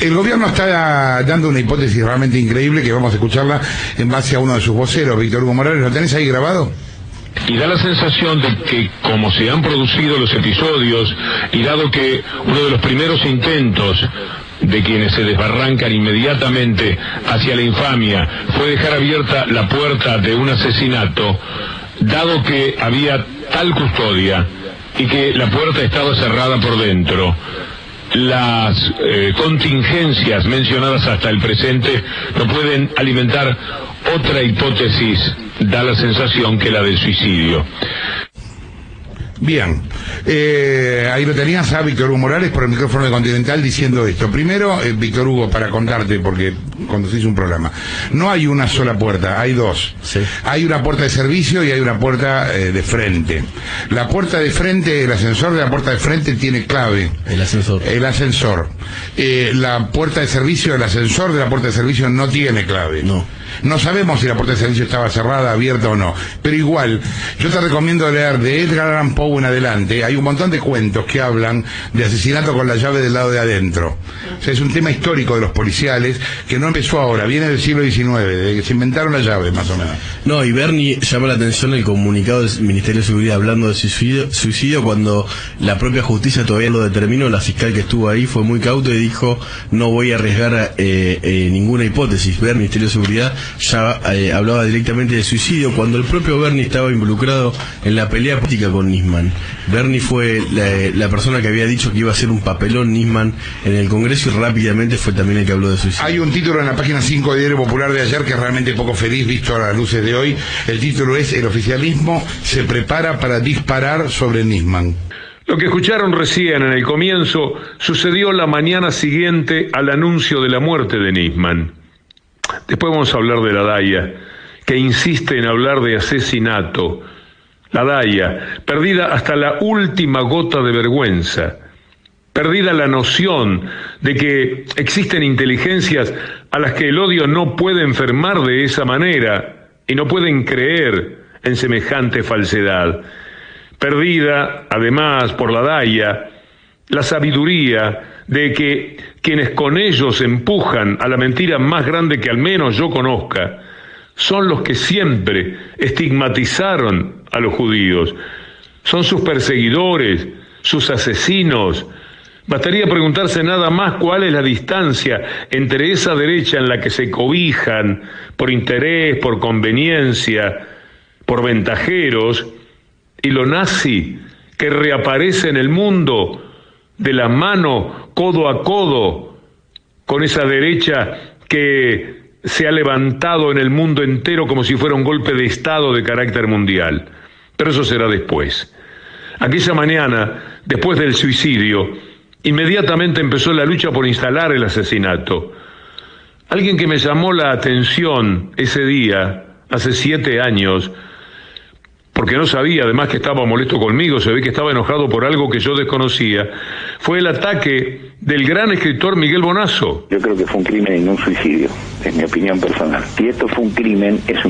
El gobierno está dando una hipótesis realmente increíble que vamos a escucharla en base a uno de sus voceros, Víctor Hugo Morales. ¿Lo tenés ahí grabado? Y da la sensación de que, como se han producido los episodios, y dado que uno de los primeros intentos de quienes se desbarrancan inmediatamente hacia la infamia fue dejar abierta la puerta de un asesinato, dado que había tal custodia y que la puerta estaba cerrada por dentro, las contingencias mencionadas hasta el presente no pueden alimentar otra hipótesis, da la sensación, que la del suicidio. Bien, ahí lo tenías a Víctor Hugo Morales por el micrófono de Continental diciendo esto. Primero, Víctor Hugo, para contarte, porque conducís un programa, no hay una sola puerta, hay dos. Sí. Hay una puerta de servicio y hay una puerta de frente. La puerta de frente, el ascensor de la puerta de frente tiene clave. El ascensor. El ascensor. La puerta de servicio, el ascensor de la puerta de servicio no tiene clave. No. No sabemos si la puerta de servicio estaba cerrada, abierta o no. Pero igual, yo te recomiendo leer de Edgar Allan Poe en adelante. Hay un montón de cuentos que hablan de asesinato con la llave del lado de adentro. O sea, es un tema histórico de los policiales que no empezó ahora, viene del siglo XIX, desde que se inventaron la llave, más o menos. No, y Bernie llama la atención el comunicado del Ministerio de Seguridad hablando de suicidio cuando la propia justicia todavía lo determinó. La fiscal que estuvo ahí fue muy cauto y dijo: no voy a arriesgar ninguna hipótesis. El Ministerio de Seguridad ya hablaba directamente de suicidio cuando el propio Bernie estaba involucrado en la pelea política con Nisman. Bernie fue la persona que había dicho que iba a hacer un papelón Nisman en el Congreso y rápidamente fue también el que habló de suicidio. Hay un título en la página 5 de Diario Popular de ayer que es realmente poco feliz visto a las luces de hoy. El título es: el oficialismo se prepara para disparar sobre Nisman. Lo que escucharon recién en el comienzo sucedió la mañana siguiente al anuncio de la muerte de Nisman. Después vamos a hablar de la Daya, que insiste en hablar de asesinato. La Daya, perdida hasta la última gota de vergüenza, perdida la noción de que existen inteligencias a las que el odio no puede enfermar de esa manera y no pueden creer en semejante falsedad. Perdida, además, por la Daya, la sabiduría de que quienes con ellos empujan a la mentira más grande que al menos yo conozca son los que siempre estigmatizaron a los judíos. Son sus perseguidores, sus asesinos. Bastaría preguntarse nada más cuál es la distancia entre esa derecha en la que se cobijan por interés, por conveniencia, por ventajeros, y lo nazi que reaparece en el mundo de la mano, codo a codo, con esa derecha que se ha levantado en el mundo entero como si fuera un golpe de Estado de carácter mundial. Pero eso será después. Aquella mañana, después del suicidio, inmediatamente empezó la lucha por instalar el asesinato. Alguien que me llamó la atención ese día, hace 7 años, porque no sabía, además, que estaba molesto conmigo, se ve que estaba enojado por algo que yo desconocía, fue el ataque del gran escritor Miguel Bonazo. Yo creo que fue un crimen y no un suicidio, es mi opinión personal. Si esto fue un crimen, es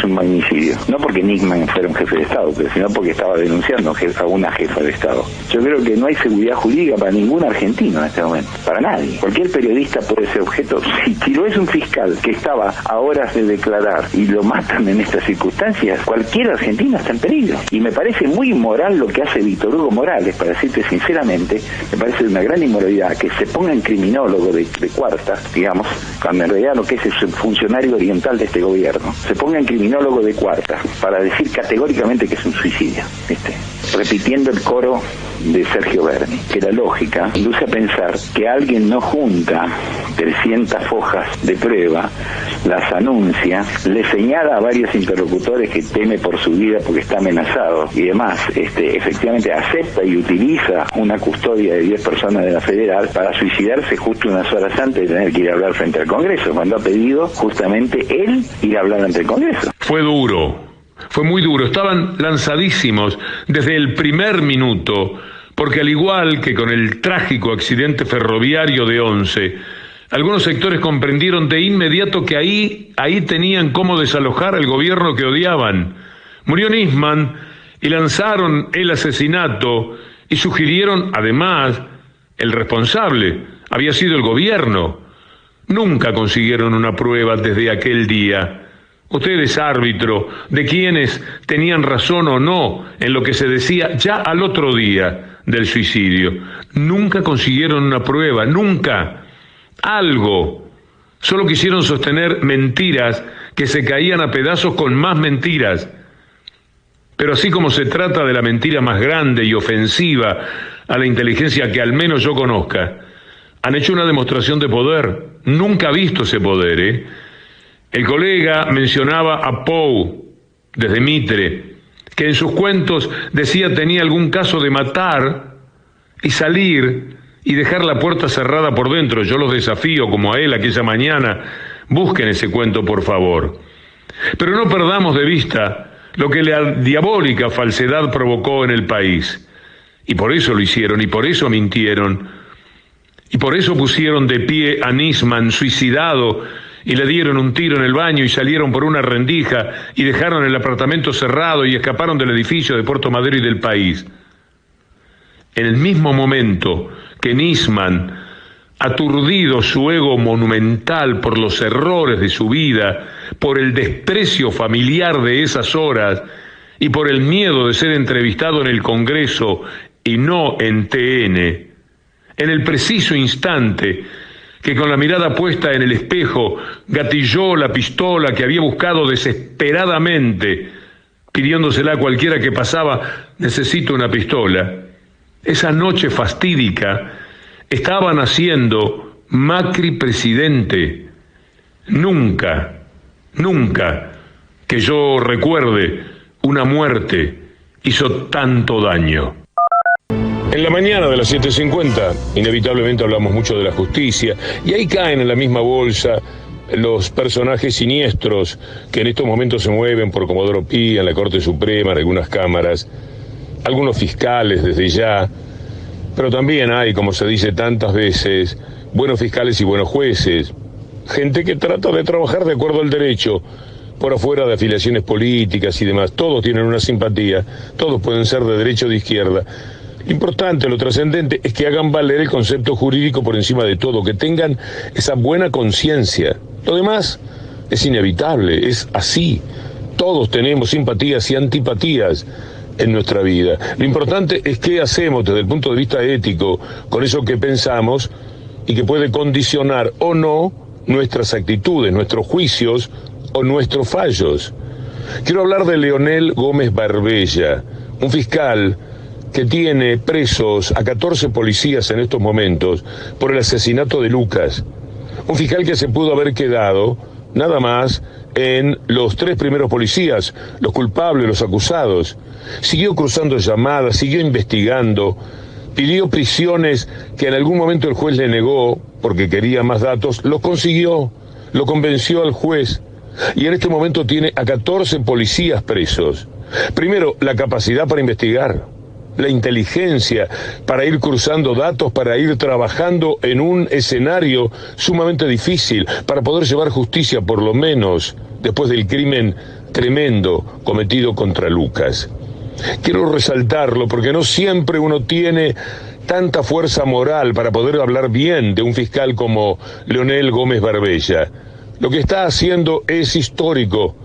un magnicidio. No porque Nisman fuera un jefe de Estado, pero sino porque estaba denunciando a una jefa de Estado. Yo creo que no hay seguridad jurídica para ningún argentino en este momento, para nadie. Cualquier periodista puede ser objeto. Si lo es un fiscal que estaba a horas de declarar y lo matan en estas circunstancias, cualquier argentino está en peligro. Y me parece muy inmoral lo que hace Víctor Hugo Morales, para decirte sinceramente, me parece una gran inmoralidad que se ponga en criminólogo de cuarta, digamos, cuando en realidad lo que es un funcionario oriental de este gobierno, se ponga en criminólogo de cuarta para decir categóricamente que es un suicidio, repitiendo el coro de Sergio Berni, que la lógica induce a pensar que alguien no junta 300 hojas de prueba, las anuncia, le señala a varios interlocutores que teme por su vida porque está amenazado y demás, efectivamente acepta y utiliza una custodia de 10 personas de la Federal para suicidarse justo unas horas antes de tener que ir a hablar frente al Congreso, cuando ha pedido justamente él ir a hablar ante el Congreso. Fue duro. Fue muy duro, estaban lanzadísimos desde el primer minuto, porque al igual que con el trágico accidente ferroviario de Once, algunos sectores comprendieron de inmediato que ahí tenían cómo desalojar al gobierno que odiaban. Murió Nisman y lanzaron el asesinato y sugirieron, además, el responsable, había sido el gobierno. Nunca consiguieron una prueba desde aquel día. Usted es árbitro de quienes tenían razón o no en lo que se decía ya al otro día del suicidio. Nunca consiguieron una prueba, nunca. Algo. Solo quisieron sostener mentiras que se caían a pedazos con más mentiras. Pero así como se trata de la mentira más grande y ofensiva a la inteligencia que al menos yo conozca, han hecho una demostración de poder. Nunca visto ese poder, ¿eh? El colega mencionaba a Poe, desde Mitre, que en sus cuentos decía tenía algún caso de matar y salir y dejar la puerta cerrada por dentro. Yo los desafío, como a él aquella mañana, busquen ese cuento, por favor. Pero no perdamos de vista lo que la diabólica falsedad provocó en el país. Y por eso lo hicieron, y por eso mintieron, y por eso pusieron de pie a Nisman suicidado, y le dieron un tiro en el baño y salieron por una rendija, y dejaron el apartamento cerrado y escaparon del edificio de Puerto Madero y del país. En el mismo momento que Nisman, aturdido su ego monumental por los errores de su vida, por el desprecio familiar de esas horas y por el miedo de ser entrevistado en el Congreso y no en TN, en el preciso instante que con la mirada puesta en el espejo gatilló la pistola que había buscado desesperadamente, pidiéndosela a cualquiera que pasaba, necesito una pistola. Esa noche fatídica estaba naciendo Macri presidente. Nunca, nunca que yo recuerde una muerte hizo tanto daño. En la mañana de las 7:50, inevitablemente hablamos mucho de la justicia, y ahí caen en la misma bolsa los personajes siniestros que en estos momentos se mueven por Comodoro Pi, en la Corte Suprema, en algunas cámaras, algunos fiscales desde ya, pero también hay, como se dice tantas veces, buenos fiscales y buenos jueces, gente que trata de trabajar de acuerdo al derecho, por afuera de afiliaciones políticas y demás. Todos tienen una simpatía, todos pueden ser de derecha o de izquierda. Lo importante, lo trascendente, es que hagan valer el concepto jurídico por encima de todo, que tengan esa buena conciencia. Lo demás es inevitable, es así. Todos tenemos simpatías y antipatías en nuestra vida. Lo importante es qué hacemos desde el punto de vista ético con eso que pensamos y que puede condicionar o no nuestras actitudes, nuestros juicios o nuestros fallos. Quiero hablar de Leonel Gómez Barbella, un fiscal que tiene presos a 14 policías en estos momentos por el asesinato de Lucas. Un fiscal que se pudo haber quedado nada más en los 3 primeros policías, los culpables, los acusados. Siguió cruzando llamadas, siguió investigando, pidió prisiones que en algún momento el juez le negó porque quería más datos, los consiguió, lo convenció al juez y en este momento tiene a 14 policías presos. Primero, la capacidad para investigar, la inteligencia para ir cruzando datos, para ir trabajando en un escenario sumamente difícil, para poder llevar justicia por lo menos después del crimen tremendo cometido contra Lucas. Quiero resaltarlo porque no siempre uno tiene tanta fuerza moral para poder hablar bien de un fiscal como Leonel Gómez Barbella. Lo que está haciendo es histórico.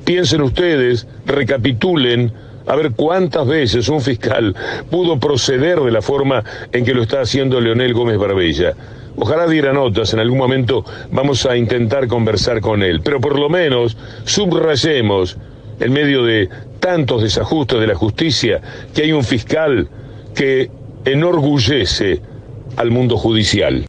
Piensen ustedes, recapitulen, a ver cuántas veces un fiscal pudo proceder de la forma en que lo está haciendo Leonel Gómez Barbella. Ojalá diera notas, en algún momento vamos a intentar conversar con él, pero por lo menos subrayemos, en medio de tantos desajustes de la justicia, que hay un fiscal que enorgullece al mundo judicial.